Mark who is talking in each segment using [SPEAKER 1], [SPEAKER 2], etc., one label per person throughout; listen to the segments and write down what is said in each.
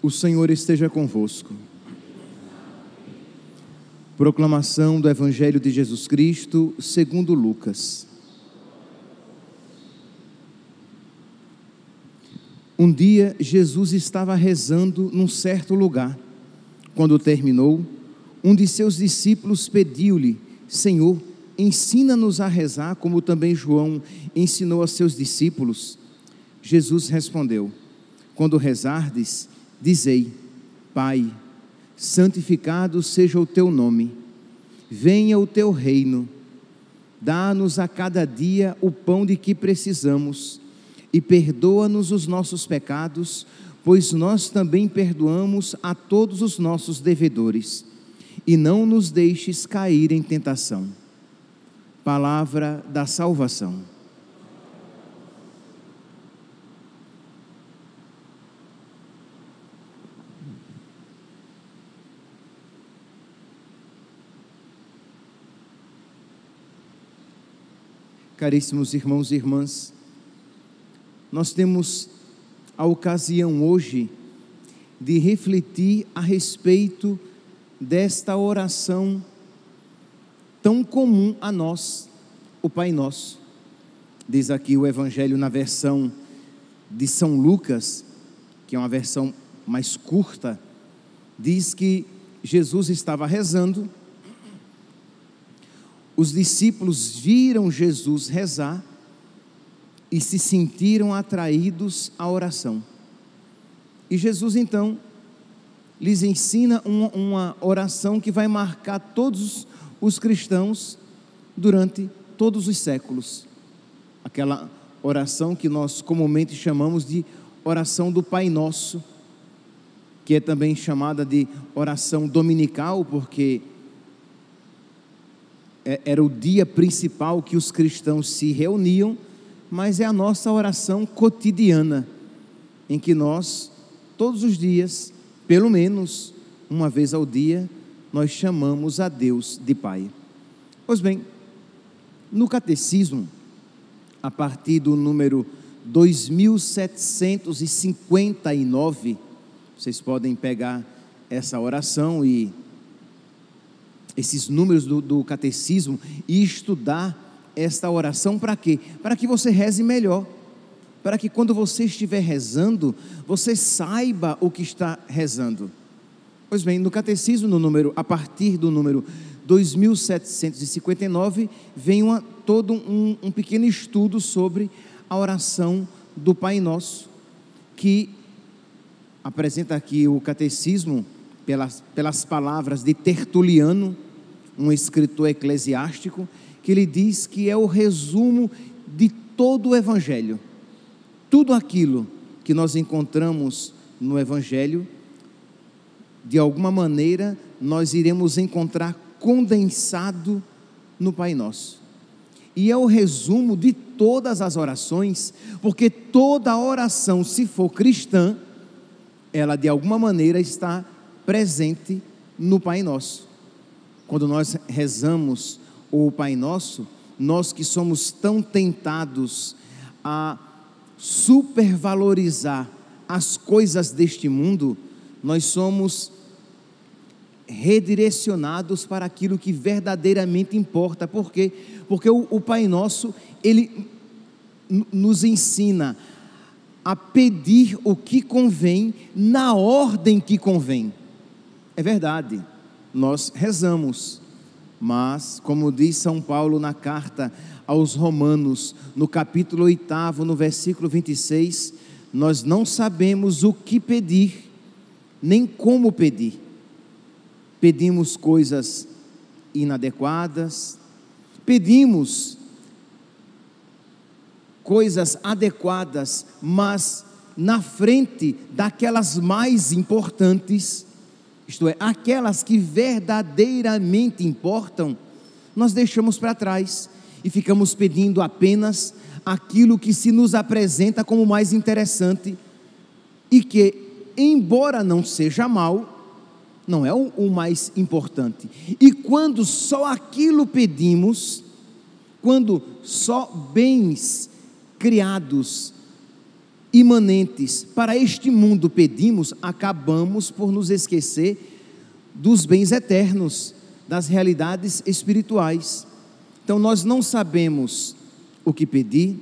[SPEAKER 1] O Senhor esteja convosco. Proclamação do Evangelho de Jesus Cristo, segundo Lucas. Um dia, Jesus estava rezando num certo lugar. Quando terminou, um de seus discípulos pediu-lhe: Senhor, ensina-nos a rezar, como também João ensinou a seus discípulos. Jesus respondeu: Quando rezardes, dizei: Pai, santificado seja o teu nome, venha o teu reino, dá-nos a cada dia o pão de que precisamos e perdoa-nos os nossos pecados, pois nós também perdoamos a todos os nossos devedores, e não nos deixes cair em tentação. Palavra da salvação. Caríssimos irmãos e irmãs, nós temos a ocasião hoje de refletir a respeito desta oração tão comum a nós, o Pai Nosso. Diz aqui o Evangelho na versão de São Lucas, que é uma versão mais curta, diz que Jesus estava rezando. Os discípulos viram Jesus rezar e se sentiram atraídos à oração. E Jesus então lhes ensina uma oração que vai marcar todos os cristãos durante todos os séculos. Aquela oração que nós comumente chamamos de oração do Pai Nosso, que é também chamada de oração dominical, porque era o dia principal que os cristãos se reuniam, mas é a nossa oração cotidiana, em que nós, todos os dias, pelo menos uma vez ao dia, nós chamamos a Deus de Pai. Pois bem, no Catecismo, a partir do número 2759, vocês podem pegar essa oração e esses números do catecismo e estudar esta oração. Para quê? Para que você reze melhor, para que quando você estiver rezando, você saiba o que está rezando. Pois bem, no catecismo, a partir do número 2759, vem todo um pequeno estudo sobre a oração do Pai Nosso, que apresenta aqui o catecismo pelas palavras de Tertuliano, um escritor eclesiástico, que ele diz que é o resumo de todo o Evangelho. Tudo aquilo que nós encontramos no Evangelho, de alguma maneira, nós iremos encontrar condensado no Pai Nosso. E é o resumo de todas as orações, porque toda oração, se for cristã, ela de alguma maneira está presente no Pai Nosso. Quando nós rezamos o Pai Nosso, nós que somos tão tentados a supervalorizar as coisas deste mundo, nós somos redirecionados para aquilo que verdadeiramente importa. Por quê? Porque o Pai Nosso, ele nos ensina a pedir o que convém, na ordem que convém. É verdade, nós rezamos, mas, como diz São Paulo na carta aos Romanos, no capítulo 8, no versículo 26, nós não sabemos o que pedir, nem como pedir. Pedimos coisas inadequadas, pedimos coisas adequadas, mas na frente daquelas mais importantes, isto é, aquelas que verdadeiramente importam, nós deixamos para trás e ficamos pedindo apenas aquilo que se nos apresenta como mais interessante e que, embora não seja mal, não é o mais importante. E quando só aquilo pedimos, quando só bens criados imanentes para este mundo pedimos, acabamos por nos esquecer dos bens eternos, das realidades espirituais. Então nós não sabemos o que pedir,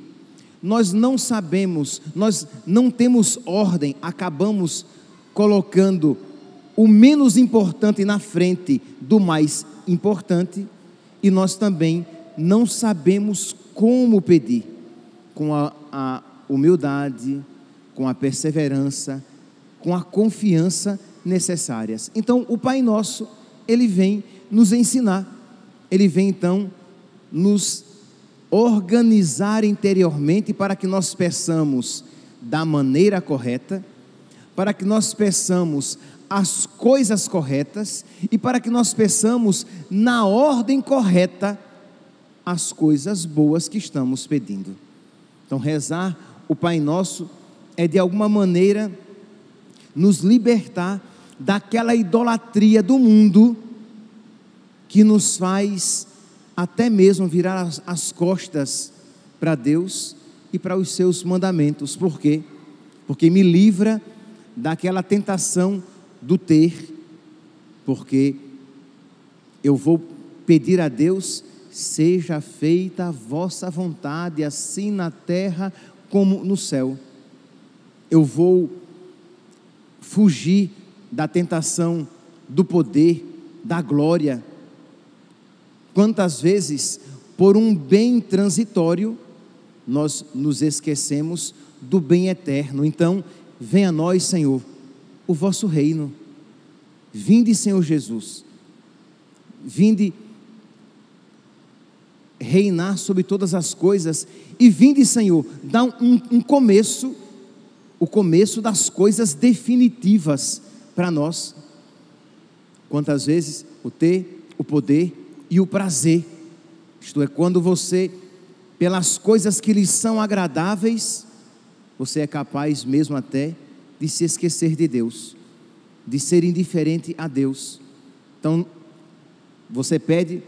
[SPEAKER 1] nós não sabemos, nós não temos ordem, acabamos colocando o menos importante na frente do mais importante, e nós também não sabemos como pedir, com a humildade, com a perseverança, com a confiança necessárias. Então o Pai Nosso, ele vem nos ensinar, ele vem então nos organizar interiormente para que nós peçamos da maneira correta, para que nós peçamos as coisas corretas e para que nós peçamos na ordem correta as coisas boas que estamos pedindo. Então rezar o Pai Nosso é de alguma maneira nos libertar daquela idolatria do mundo que nos faz até mesmo virar as costas para Deus e para os seus mandamentos. Por quê? Porque me livra daquela tentação do ter, porque eu vou pedir a Deus: seja feita a vossa vontade, assim na terra como no céu. Eu vou fugir da tentação do poder, da glória. Quantas vezes, por um bem transitório, nós nos esquecemos do bem eterno. Então, venha a nós, Senhor, o vosso reino. Vinde, Senhor Jesus, vinde reinar sobre todas as coisas, e vinde, Senhor, dá um começo, o começo das coisas definitivas para nós. Quantas vezes o ter, o poder e o prazer, isto é, quando você, pelas coisas que lhe são agradáveis, você é capaz mesmo até de se esquecer de Deus, de ser indiferente a Deus. Então, você pede: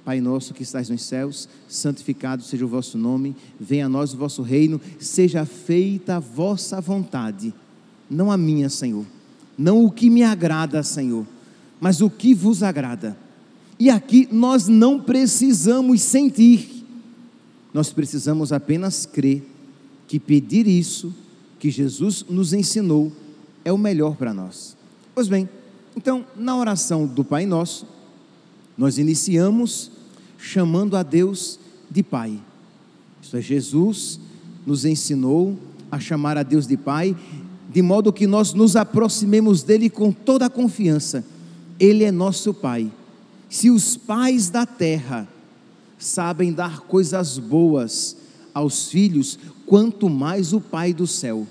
[SPEAKER 1] Pai nosso que estás nos céus, santificado seja o vosso nome, venha a nós o vosso reino, seja feita a vossa vontade, não a minha, Senhor, não o que me agrada, Senhor, mas o que vos agrada. E aqui nós não precisamos sentir, nós precisamos apenas crer que pedir isso que Jesus nos ensinou é o melhor para nós. Pois bem, então na oração do Pai Nosso, nós iniciamos chamando a Deus de Pai. Isto é, Jesus nos ensinou a chamar a Deus de Pai, de modo que nós nos aproximemos dele com toda a confiança. Ele é nosso Pai. Se os pais da terra sabem dar coisas boas aos filhos, quanto mais o Pai do céu.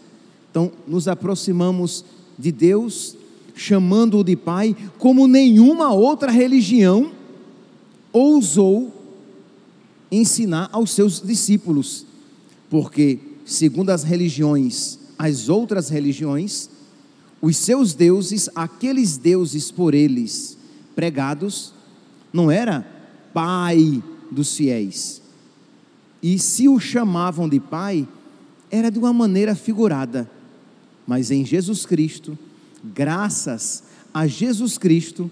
[SPEAKER 1] Então nos aproximamos de Deus, chamando-o de Pai, como nenhuma outra religião ousou ensinar aos seus discípulos, porque segundo as religiões, as outras religiões, os seus deuses, aqueles deuses por eles pregados, não era Pai dos fiéis, e se o chamavam de Pai, era de uma maneira figurada, mas em Jesus Cristo, graças a Jesus Cristo,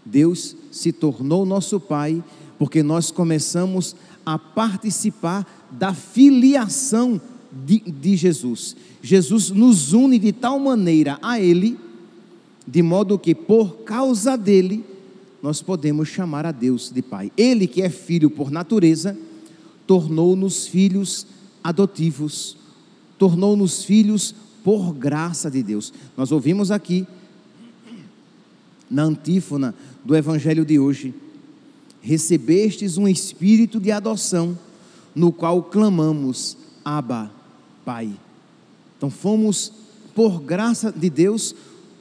[SPEAKER 1] Deus se tornou nosso Pai, porque nós começamos a participar da filiação de Jesus. Jesus nos une de tal maneira a Ele, de modo que por causa dele, nós podemos chamar a Deus de Pai. Ele, que é filho por natureza, tornou-nos filhos adotivos, tornou-nos filhos por graça de Deus. Nós ouvimos aqui, na antífona do Evangelho de hoje: recebestes um espírito de adoção, no qual clamamos: Abba, Pai. Então fomos, por graça de Deus,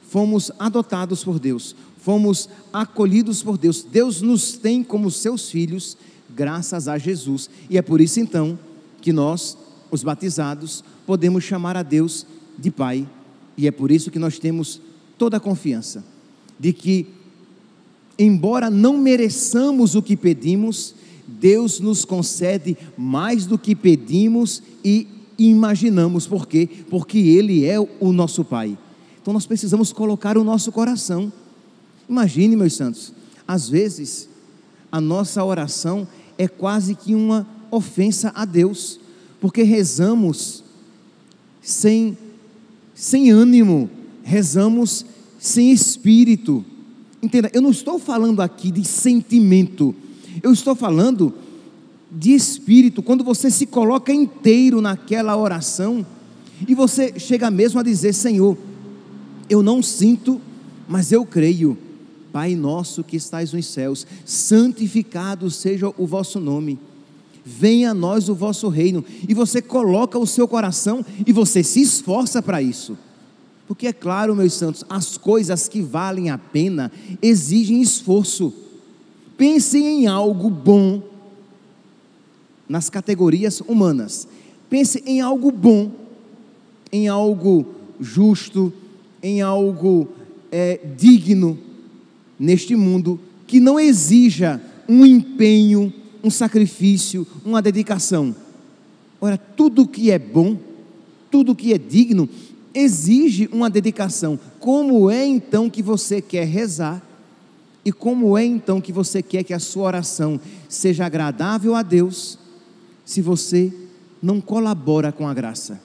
[SPEAKER 1] fomos adotados por Deus, fomos acolhidos por Deus. Deus nos tem como seus filhos, graças a Jesus, e é por isso então que nós, os batizados, podemos chamar a Deus de Pai, e é por isso que nós temos toda a confiança de que, embora não mereçamos o que pedimos, Deus nos concede mais do que pedimos e imaginamos. Por quê? Porque Ele é o nosso Pai. Então nós precisamos colocar o nosso coração. Imagine, meus santos, às vezes a nossa oração é quase que uma ofensa a Deus, porque rezamos sem ânimo, rezamos sem espírito. Entenda, eu não estou falando aqui de sentimento, eu estou falando de espírito. Quando você se coloca inteiro naquela oração, e você chega mesmo a dizer: Senhor, eu não sinto, mas eu creio. Pai nosso que estais nos céus, santificado seja o vosso nome, venha a nós o vosso reino. E você coloca o seu coração e você se esforça para isso, porque é claro, meus santos, as coisas que valem a pena exigem esforço. Pensem em algo bom nas categorias humanas, pense em algo bom, em algo justo, em algo digno neste mundo, que não exija um empenho, um sacrifício, uma dedicação. Ora, tudo que é bom, tudo que é digno, exige uma dedicação. Como é então que você quer rezar? E como é então que você quer que a sua oração seja agradável a Deus, se você não colabora com a graça,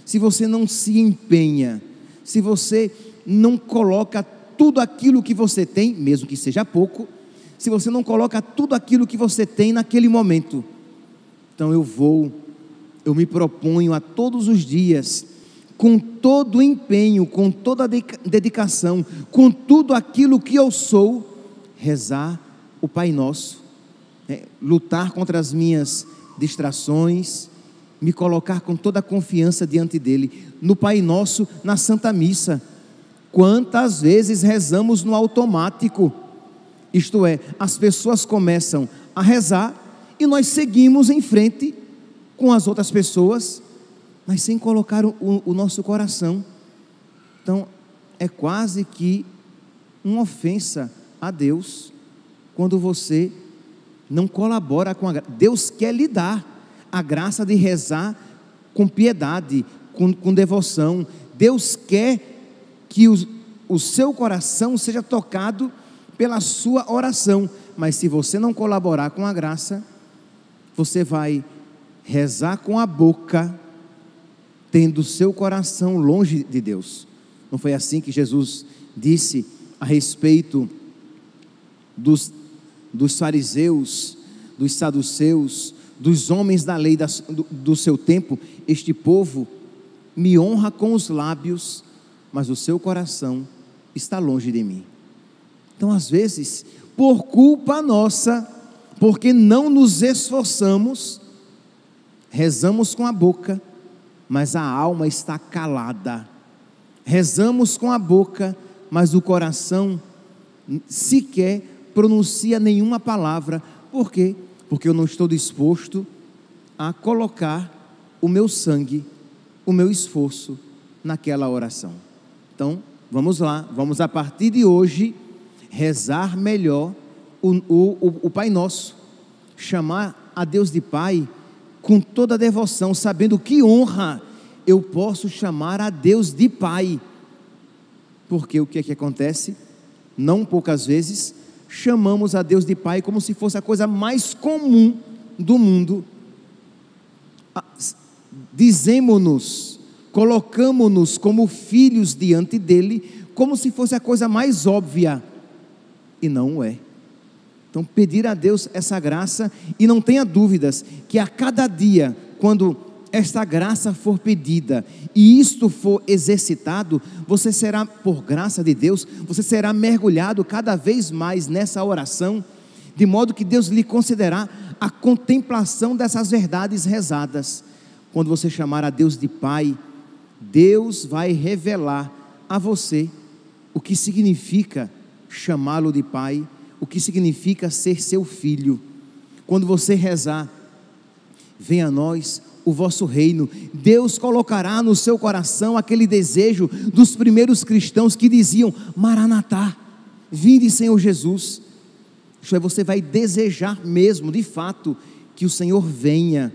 [SPEAKER 1] se você não se empenha, se você não coloca tudo aquilo que você tem, mesmo que seja pouco, se você não coloca tudo aquilo que você tem naquele momento? Então eu me proponho a todos os dias, com todo o empenho, com toda a dedicação, com tudo aquilo que eu sou, rezar o Pai Nosso, lutar contra as minhas distrações, me colocar com toda a confiança diante dEle, no Pai Nosso, na Santa Missa. Quantas vezes rezamos no automático? Isto é, as pessoas começam a rezar e nós seguimos em frente com as outras pessoas, mas sem colocar o nosso coração. Então, é quase que uma ofensa a Deus quando você não colabora com a graça. Deus quer lhe dar a graça de rezar com piedade, com devoção. Deus quer que o seu coração seja tocado pela sua oração, mas se você não colaborar com a graça, você vai rezar com a boca, tendo seu coração longe de Deus. Não foi assim que Jesus disse a respeito dos fariseus, dos saduceus, dos homens da lei do seu tempo? Este povo me honra com os lábios, mas o seu coração está longe de mim. Então, às vezes, por culpa nossa, porque não nos esforçamos, rezamos com a boca, mas a alma está calada. Rezamos com a boca, mas o coração sequer pronuncia nenhuma palavra. Por quê? Porque eu não estou disposto a colocar o meu sangue, o meu esforço naquela oração. Então, vamos lá, vamos a partir de hoje rezar melhor o Pai Nosso, chamar a Deus de Pai com toda a devoção, sabendo que honra eu posso chamar a Deus de Pai. Porque o que é que acontece? Não poucas vezes chamamos a Deus de Pai como se fosse a coisa mais comum do mundo. Dizemos-nos, colocamos-nos como filhos diante dele, como se fosse a coisa mais óbvia, e não é. Então, pedir a Deus essa graça, e não tenha dúvidas que a cada dia, quando esta graça for pedida e isto for exercitado, você será, por graça de Deus, você será mergulhado cada vez mais nessa oração, de modo que Deus lhe concederá a contemplação dessas verdades rezadas. Quando você chamar a Deus de Pai, Deus vai revelar a você o que significa chamá-lo de Pai, o que significa ser seu filho. Quando você rezar, venha a nós o vosso reino, Deus colocará no seu coração aquele desejo dos primeiros cristãos que diziam: Maranatá, vinde Senhor Jesus. Isto é, você vai desejar mesmo, de fato, que o Senhor venha,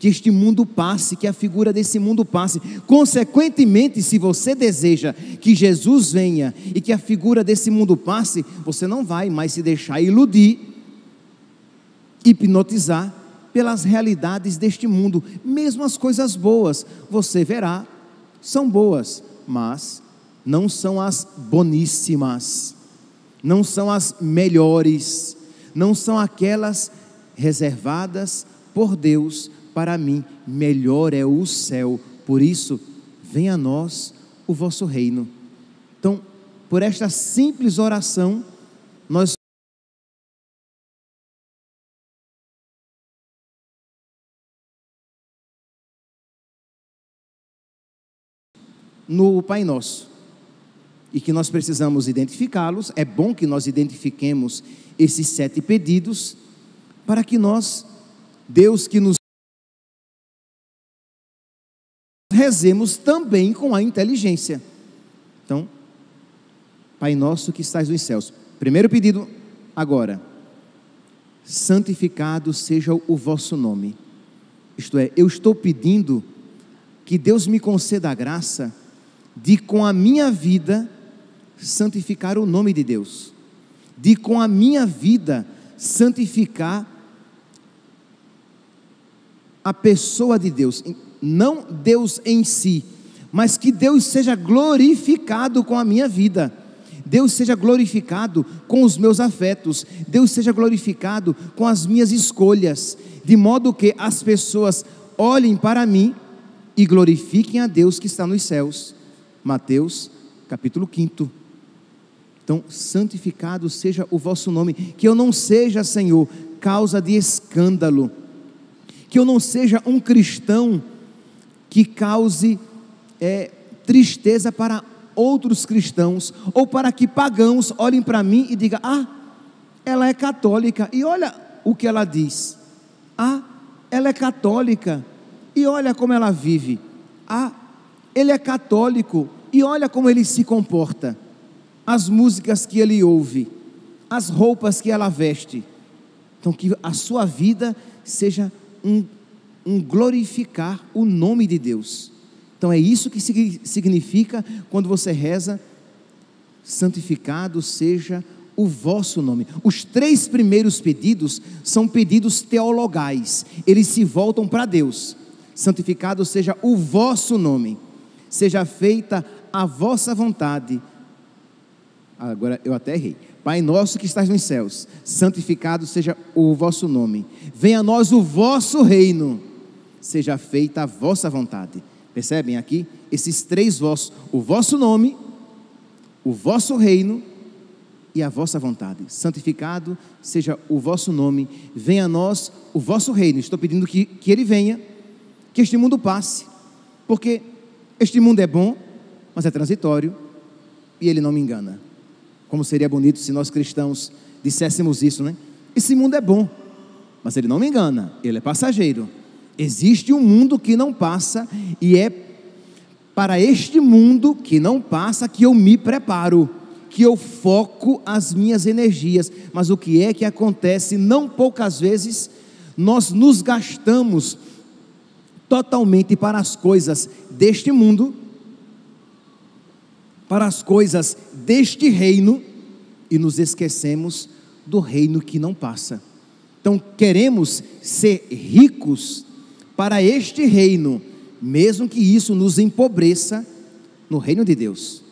[SPEAKER 1] que este mundo passe, que a figura desse mundo passe. Consequentemente, se você deseja que Jesus venha e que a figura desse mundo passe, você não vai mais se deixar iludir, hipnotizar pelas realidades deste mundo. Mesmo as coisas boas, você verá, são boas, mas não são as boníssimas, não são as melhores, não são aquelas reservadas por Deus para mim. Melhor é o céu. Por isso, venha a nós o vosso reino. Então, por esta simples oração, nós no Pai Nosso, e que nós precisamos identificá-los. É bom que nós identifiquemos esses 7 pedidos, para que nós, Deus que nos rezemos também com a inteligência. Então, Pai Nosso que estás nos céus. Primeiro pedido agora: santificado seja o vosso nome. Isto é, eu estou pedindo que Deus me conceda a graça de, com a minha vida, santificar o nome de Deus, de, com a minha vida, santificar a pessoa de Deus, não Deus em si, mas que Deus seja glorificado com a minha vida, Deus seja glorificado com os meus afetos, Deus seja glorificado com as minhas escolhas, de modo que as pessoas olhem para mim e glorifiquem a Deus que está nos céus. Mateus capítulo 5. Então, santificado seja o vosso nome. Que eu não seja, Senhor, causa de escândalo, que eu não seja um cristão que cause tristeza para outros cristãos, ou para que pagãos olhem para mim e digam: ah, ela é católica, e olha o que ela diz. Ah, ela é católica, e olha como ela vive. Ah, ele é católico, e olha como ele se comporta. As músicas que ele ouve, as roupas que ela veste. Então, que a sua vida seja um glorificar o nome de Deus. Então é isso que significa quando você reza: santificado seja o vosso nome. Os 3 primeiros pedidos são pedidos teologais, eles se voltam para Deus. Santificado seja o vosso nome, seja feita a vossa vontade. Agora eu até errei. Pai nosso que estás nos céus, santificado seja o vosso nome, venha a nós o vosso reino, seja feita a vossa vontade. Percebem aqui? Esses 3 vossos: o vosso nome, o vosso reino e a vossa vontade. Santificado seja o vosso nome, venha a nós o vosso reino. Estou pedindo que ele venha, que este mundo passe, porque este mundo é bom, mas é transitório, e ele não me engana. Como seria bonito se nós cristãos disséssemos isso, né? Esse mundo é bom, mas ele não me engana, ele é passageiro. Existe um mundo que não passa, e é para este mundo que não passa que eu me preparo, que eu foco as minhas energias. Mas o que é que acontece? Não poucas vezes nós nos gastamos totalmente para as coisas deste mundo, para as coisas deste reino, e nos esquecemos do reino que não passa. Então queremos ser ricos para este reino, mesmo que isso nos empobreça no reino de Deus.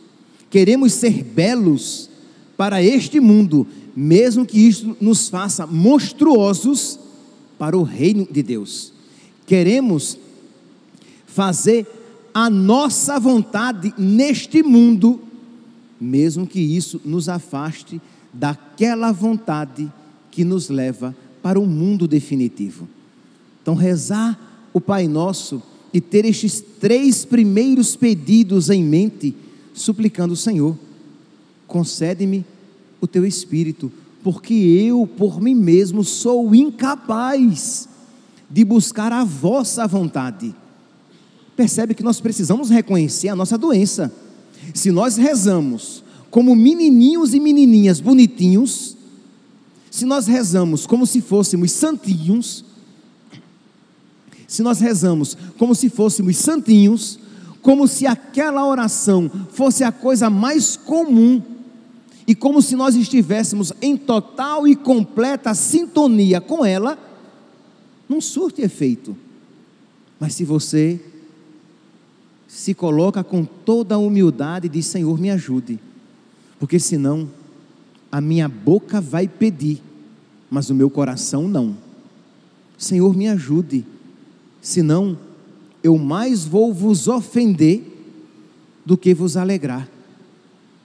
[SPEAKER 1] Queremos ser belos para este mundo, mesmo que isso nos faça monstruosos para o reino de Deus. Queremos fazer a nossa vontade neste mundo, mesmo que isso nos afaste daquela vontade que nos leva para o mundo definitivo. Então, rezar o Pai Nosso e ter estes 3 primeiros pedidos em mente, suplicando: Senhor, concede-me o teu Espírito, porque eu por mim mesmo sou incapaz de buscar a vossa vontade. Percebe que nós precisamos reconhecer a nossa doença. Se nós rezamos como menininhos e menininhas bonitinhos, se nós rezamos como se fôssemos santinhos, se nós rezamos como se fôssemos santinhos, como se aquela oração fosse a coisa mais comum, e como se nós estivéssemos em total e completa sintonia com ela, não surte efeito. Mas se você se coloca com toda a humildade e diz: Senhor, me ajude, porque senão a minha boca vai pedir, mas o meu coração não. Senhor, me ajude, senão eu mais vou vos ofender do que vos alegrar.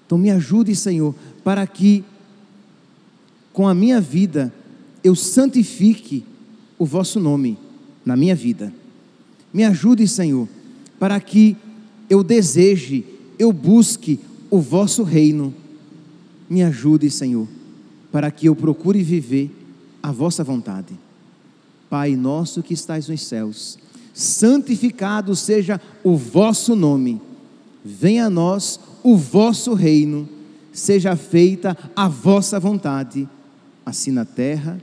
[SPEAKER 1] Então me ajude, Senhor, para que com a minha vida eu santifique o vosso nome na minha vida. Me ajude, Senhor, para que eu deseje, eu busque o vosso reino. Me ajude, Senhor, para que eu procure viver a vossa vontade. Pai nosso que estais nos céus, santificado seja o vosso nome. Venha a nós o vosso reino. Seja feita a vossa vontade, assim na terra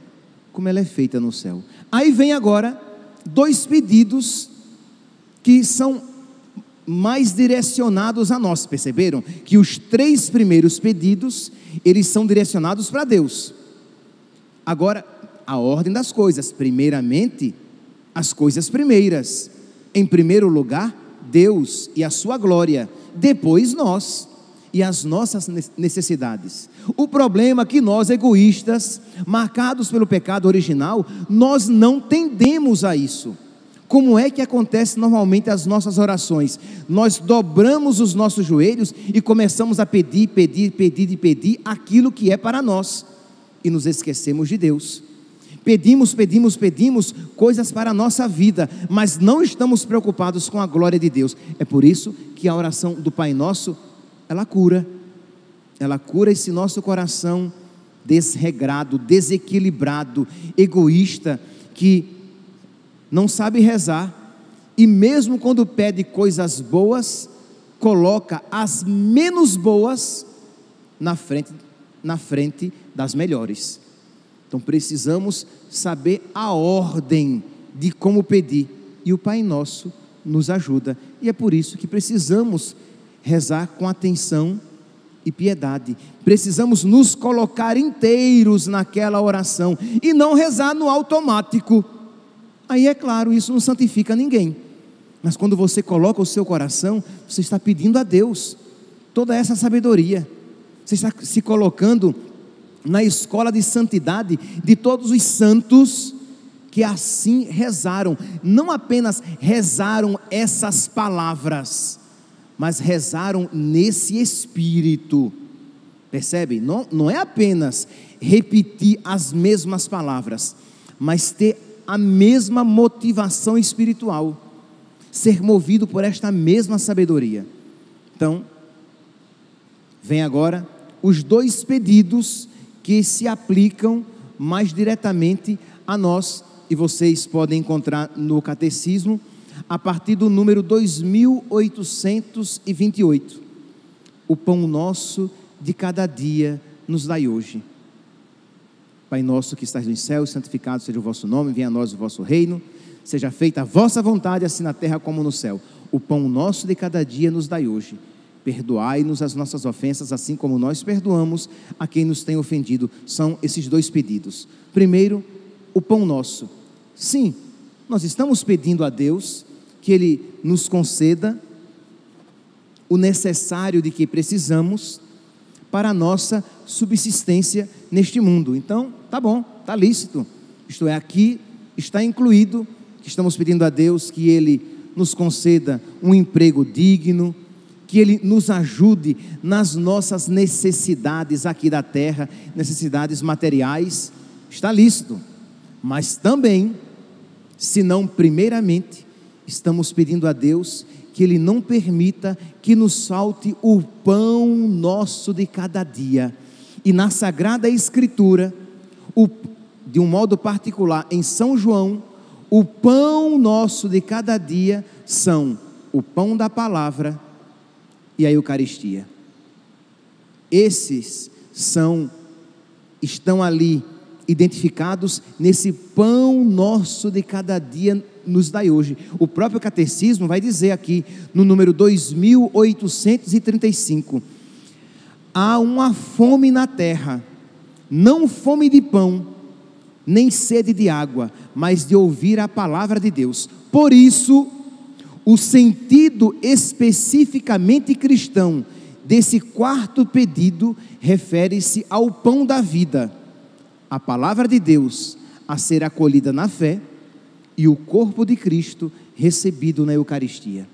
[SPEAKER 1] como ela é feita no céu. Aí vem agora 2 pedidos que são mais direcionados a nós. Perceberam que os 3 primeiros pedidos, eles são direcionados para Deus. Agora, a ordem das coisas: primeiramente, as coisas primeiras. Em primeiro lugar, Deus e a sua glória. Depois nós e as nossas necessidades. O problema é que nós, egoístas, marcados pelo pecado original, nós não tendemos a isso. Como é que acontece normalmente as nossas orações? Nós dobramos os nossos joelhos e começamos a pedir aquilo que é para nós, e nos esquecemos de Deus. Pedimos coisas para a nossa vida, mas não estamos preocupados com a glória de Deus. É por isso que a oração do Pai Nosso, ela cura esse nosso coração desregrado, desequilibrado, egoísta, que não sabe rezar, e mesmo quando pede coisas boas, coloca as menos boas na frente das melhores. Então precisamos saber a ordem de como pedir, e o Pai Nosso nos ajuda, e é por isso que precisamos rezar com atenção e piedade. Precisamos nos colocar inteiros naquela oração e não rezar no automático. Aí é claro, isso não santifica ninguém, mas quando você coloca o seu coração, você está pedindo a Deus toda essa sabedoria, você está se colocando na escola de santidade de todos os santos que assim rezaram. Não apenas rezaram essas palavras, mas rezaram nesse espírito. Percebe? Não é apenas repetir as mesmas palavras, mas ter a mesma motivação espiritual, ser movido por esta mesma sabedoria. Então, vem agora os 2 pedidos que se aplicam mais diretamente a nós, e vocês podem encontrar no catecismo, a partir do número 2828. O pão nosso de cada dia nos dai hoje. Pai nosso que estás nos céus, santificado seja o vosso nome, venha a nós o vosso reino, seja feita a vossa vontade, assim na terra como no céu. O pão nosso de cada dia nos dai hoje. Perdoai-nos as nossas ofensas, assim como nós perdoamos a quem nos tem ofendido. São esses 2 pedidos. Primeiro, o pão nosso. Sim, nós estamos pedindo a Deus que Ele nos conceda o necessário de que precisamos para a nossa subsistência neste mundo. Então, tá bom, tá lícito. Isto é, aqui está incluído que estamos pedindo a Deus que Ele nos conceda um emprego digno, que Ele nos ajude nas nossas necessidades aqui da terra, necessidades materiais, está lícito. Mas também, se não primeiramente, estamos pedindo a Deus que Ele não permita que nos falte o pão nosso de cada dia. E na Sagrada Escritura, de um modo particular em São João, o pão nosso de cada dia são o pão da palavra e a Eucaristia. Esses estão ali identificados nesse pão nosso de cada dia nos dai hoje. O próprio catecismo vai dizer aqui, no número 2835, há uma fome na terra, não fome de pão, nem sede de água, mas de ouvir a palavra de Deus. Por isso, o sentido especificamente cristão desse quarto pedido refere-se ao pão da vida, a palavra de Deus a ser acolhida na fé e o corpo de Cristo recebido na Eucaristia.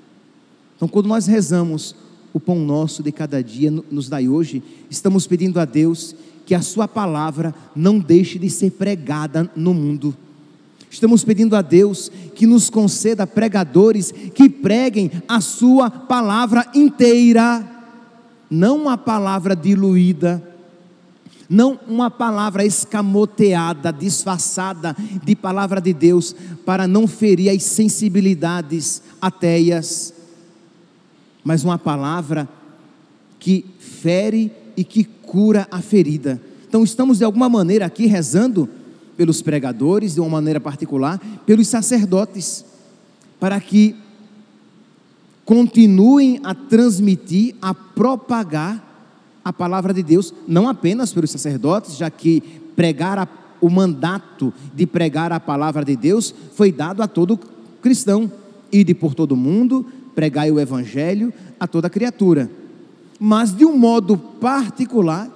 [SPEAKER 1] Então, quando nós rezamos o pão nosso de cada dia nos dai hoje, estamos pedindo a Deus que a sua palavra não deixe de ser pregada no mundo. Estamos pedindo a Deus que nos conceda pregadores que preguem a sua palavra inteira, não uma palavra diluída, não uma palavra escamoteada, disfarçada de palavra de Deus, para não ferir as sensibilidades ateias, mas uma palavra que fere e que cura a ferida. Então estamos de alguma maneira aqui rezando pelos pregadores, de uma maneira particular, pelos sacerdotes, para que continuem a transmitir, a propagar a palavra de Deus, não apenas pelos sacerdotes, já que o mandato de pregar a palavra de Deus foi dado a todo cristão, ide por todo mundo, pregai o evangelho a toda criatura, mas de um modo particular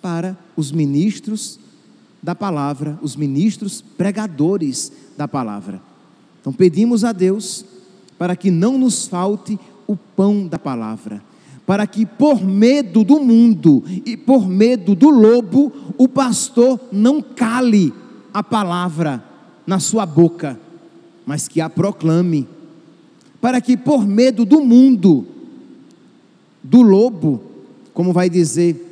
[SPEAKER 1] para os ministros da palavra, os ministros pregadores da palavra. Então pedimos a Deus para que não nos falte o pão da palavra, para que por medo do mundo e por medo do lobo, o pastor não cale a palavra na sua boca, mas que a proclame, para que por medo do mundo, do lobo, como vai dizer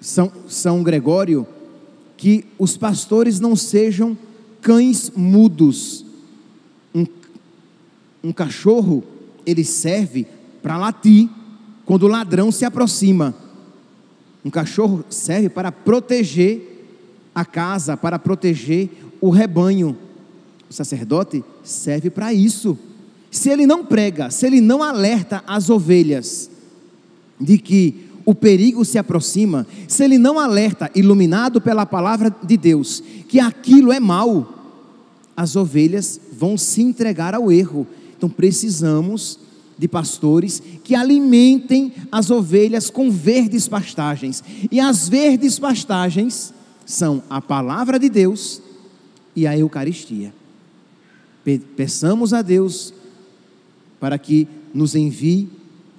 [SPEAKER 1] São Gregório, que os pastores não sejam cães mudos. Um cachorro, ele serve para latir quando o ladrão se aproxima. Um cachorro serve para proteger a casa, para proteger o rebanho. O sacerdote serve para isso. Se ele não prega, se ele não alerta as ovelhas de que o perigo se aproxima, se ele não alerta, iluminado pela palavra de Deus, que aquilo é mal, as ovelhas vão se entregar ao erro. Então precisamos de pastores que alimentem as ovelhas com verdes pastagens, e as verdes pastagens são a palavra de Deus e a Eucaristia. Peçamos a Deus para que nos envie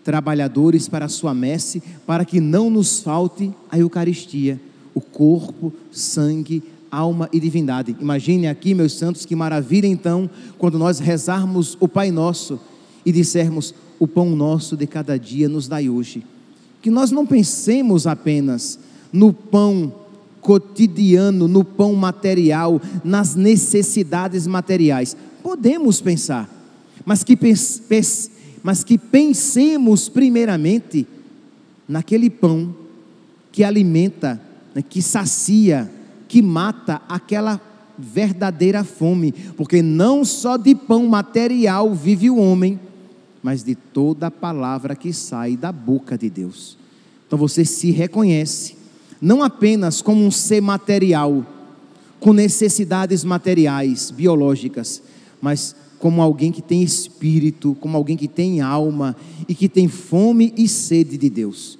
[SPEAKER 1] trabalhadores para a sua messe, para que não nos falte a Eucaristia, o corpo, sangue, alma e divindade. Imagine aqui, meus santos, que maravilha então, quando nós rezarmos o Pai Nosso e dissermos: o pão nosso de cada dia nos dai hoje. Que nós não pensemos apenas no pão cotidiano, no pão material, nas necessidades materiais. Podemos pensar, mas que pensemos primeiramente naquele pão que alimenta, que sacia, que mata aquela verdadeira fome, porque não só de pão material vive o homem, mas de toda a palavra que sai da boca de Deus. Então você se reconhece, não apenas como um ser material, com necessidades materiais, biológicas, mas como alguém que tem espírito, como alguém que tem alma, e que tem fome e sede de Deus.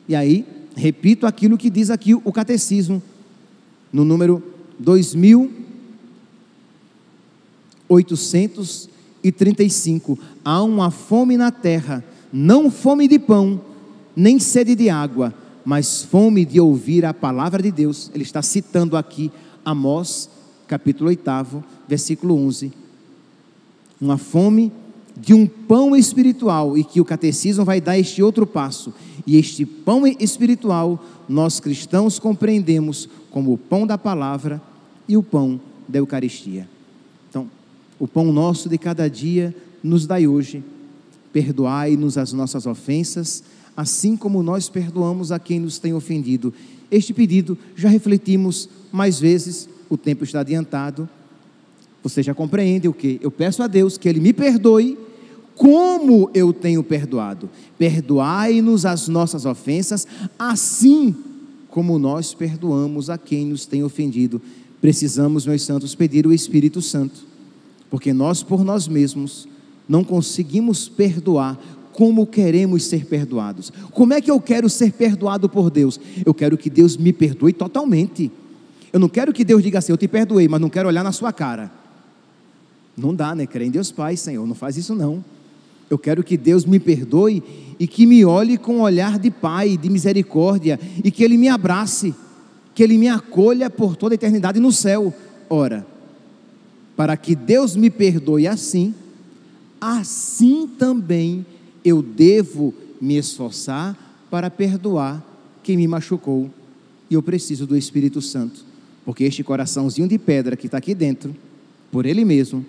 [SPEAKER 1] E aí, repito aquilo que diz aqui o catecismo, no número 2835, há uma fome na terra, não fome de pão, nem sede de água, mas fome de ouvir a palavra de Deus. Ele está citando aqui Amós, capítulo 8, versículo 11, uma fome de um pão espiritual, e que o catecismo vai dar este outro passo, e este pão espiritual, nós cristãos compreendemos como o pão da palavra e o pão da Eucaristia. Então, o pão nosso de cada dia nos dai hoje, perdoai-nos as nossas ofensas, assim como nós perdoamos a quem nos tem ofendido. Este pedido já refletimos mais vezes, o tempo está adiantado, Você já compreende o que? Eu peço a Deus que Ele me perdoe como eu tenho perdoado. Perdoai-nos as nossas ofensas, assim como nós perdoamos a quem nos tem ofendido. Precisamos, meus santos, pedir o Espírito Santo, porque nós por nós mesmos não conseguimos perdoar como queremos ser perdoados. Como é que eu quero ser perdoado por Deus? Eu quero que Deus me perdoe totalmente. Eu não quero que Deus diga assim: eu te perdoei, mas não quero olhar na sua cara. Não dá, né? Crê em Deus Pai, Senhor, não faz isso não. Eu quero que Deus me perdoe e que me olhe com um olhar de Pai, de misericórdia, e que Ele me abrace, que Ele me acolha por toda a eternidade no céu. Ora, para que Deus me perdoe assim também eu devo me esforçar para perdoar quem me machucou. E eu preciso do Espírito Santo, porque este coraçãozinho de pedra que está aqui dentro, por ele mesmo,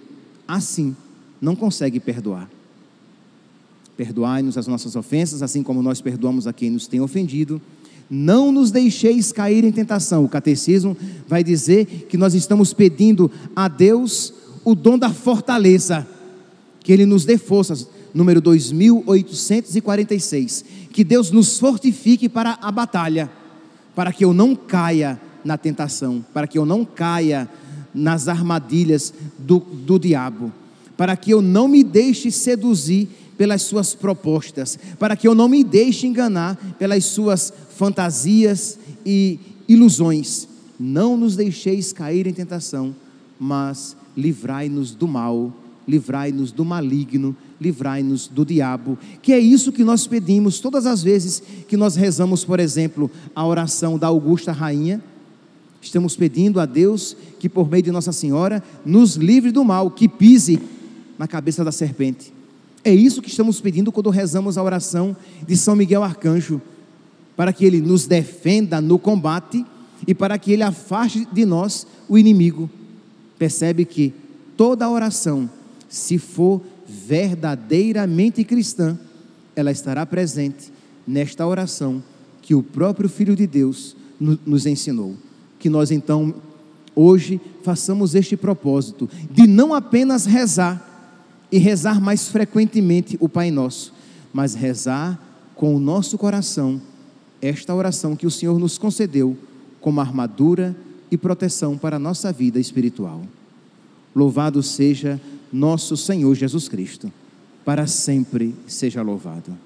[SPEAKER 1] assim, não consegue perdoar. Perdoai-nos as nossas ofensas, assim como nós perdoamos a quem nos tem ofendido. Não nos deixeis cair em tentação. O catecismo vai dizer que nós estamos pedindo a Deus o dom da fortaleza, que Ele nos dê forças, número 2846, que Deus nos fortifique para a batalha, para que eu não caia na tentação, para que eu não caia nas armadilhas do diabo, para que eu não me deixe seduzir pelas suas propostas, para que eu não me deixe enganar pelas suas fantasias e ilusões. Não nos deixeis cair em tentação, mas livrai-nos do mal, livrai-nos do maligno, livrai-nos do diabo, que é isso que nós pedimos todas as vezes que nós rezamos, por exemplo, a oração da Augusta Rainha. Estamos pedindo a Deus que por meio de Nossa Senhora nos livre do mal, que pise na cabeça da serpente. É isso que estamos pedindo quando rezamos a oração de São Miguel Arcanjo, para que ele nos defenda no combate e para que ele afaste de nós o inimigo. Percebe que toda oração, se for verdadeiramente cristã, ela estará presente nesta oração que o próprio Filho de Deus nos ensinou. Que nós então hoje façamos este propósito de não apenas rezar e rezar mais frequentemente o Pai Nosso, mas rezar com o nosso coração esta oração que o Senhor nos concedeu como armadura e proteção para a nossa vida espiritual. Louvado seja nosso Senhor Jesus Cristo, para sempre seja louvado.